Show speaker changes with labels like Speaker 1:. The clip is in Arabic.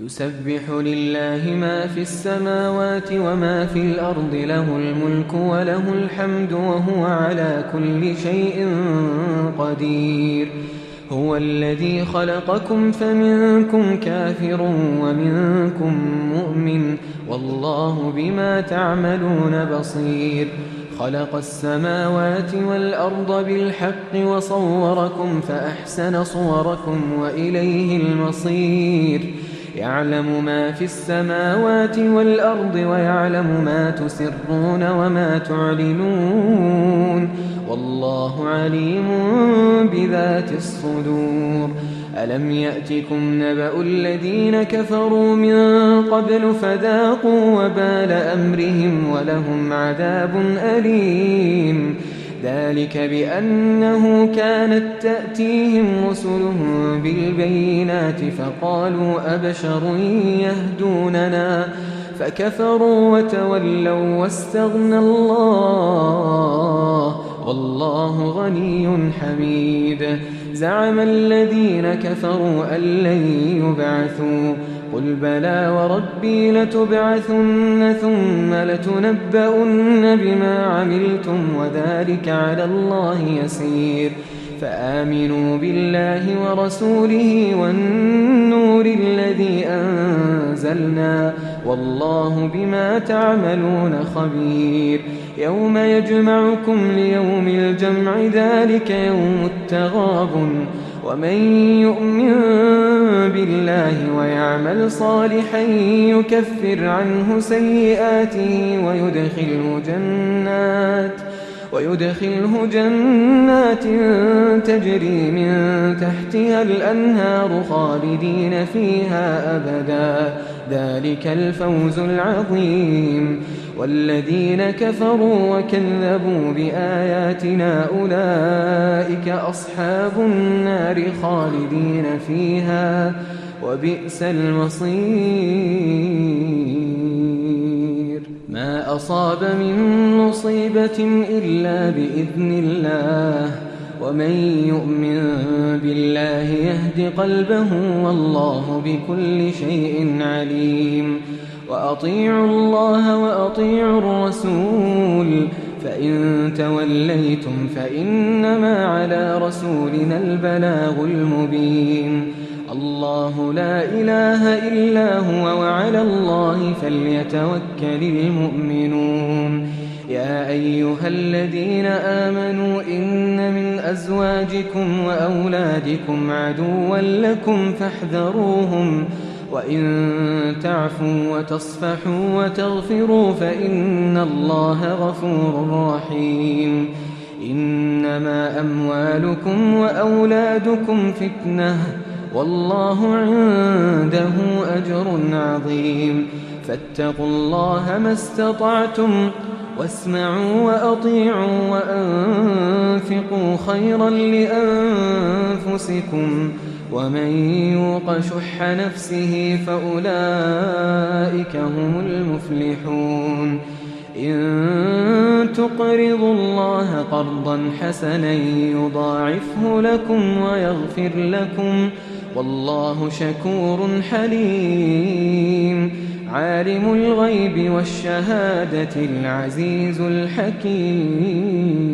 Speaker 1: يسبح لله ما في السماوات وما في الأرض له الملك وله الحمد وهو على كل شيء قدير هو الذي خلقكم فمنكم كافر ومنكم مؤمن والله بما تعملون بصير خلق السماوات والأرض بالحق وصوركم فأحسن صوركم وإليه المصير يعلم ما في السماوات والأرض ويعلم ما تسرون وما تعلنون والله عليم بذات الصدور ألم يأتكم نبأ الذين كفروا من قبل فذاقوا وبال أمرهم ولهم عذاب أليم ذلك بأنه كانت تأتيهم رسلهم بالبينات فقالوا أبشر يهدوننا فكفروا وتولوا واستغنى الله والله غني حميد زعم الذين كفروا أن لن يبعثوا قل بلى وربي لتبعثن ثم لتنبؤن بما عملتم وذلك على الله يسير فآمنوا بالله ورسوله والنور الذي أنزلنا والله بما تعملون خبير يوم يجمعكم ليوم الجمع ذلك يوم التغابن ومن يؤمن بالله ويعمل صالحا يكفر عنه سيئاته ويدخله جنات تجري من تحتها الأنهار خالدين فيها أبدا ذلك الفوز العظيم والذين كفروا وكذبوا بآياتنا أولئك أصحاب النار خالدين فيها وبئس المصير ما أصاب من مصيبة إلا بإذن الله ومن يؤمن بالله يهد قلبه والله بكل شيء عليم وأطيعوا الله وأطيعوا الرسول فإن توليتم فإنما على رسولنا البلاغ المبين الله لا إله إلا هو وعلى الله فليتوكل المؤمنون يا أيها الذين آمنوا إن من أزواجكم وأولادكم عدوا لكم فاحذروهم وإن تعفوا وتصفحوا وتغفروا فإن الله غفور رحيم إنما أموالكم وأولادكم فتنة والله عنده أجر عظيم فاتقوا الله ما استطعتم واسمعوا وأطيعوا وأنفقوا خيرا لأنفسكم ومن يوق شح نفسه فأولئك هم المفلحون إن تقرضوا الله قرضا حسنا يضاعفه لكم ويغفر لكم والله شكور حليم عالم الغيب والشهادة العزيز الحكيم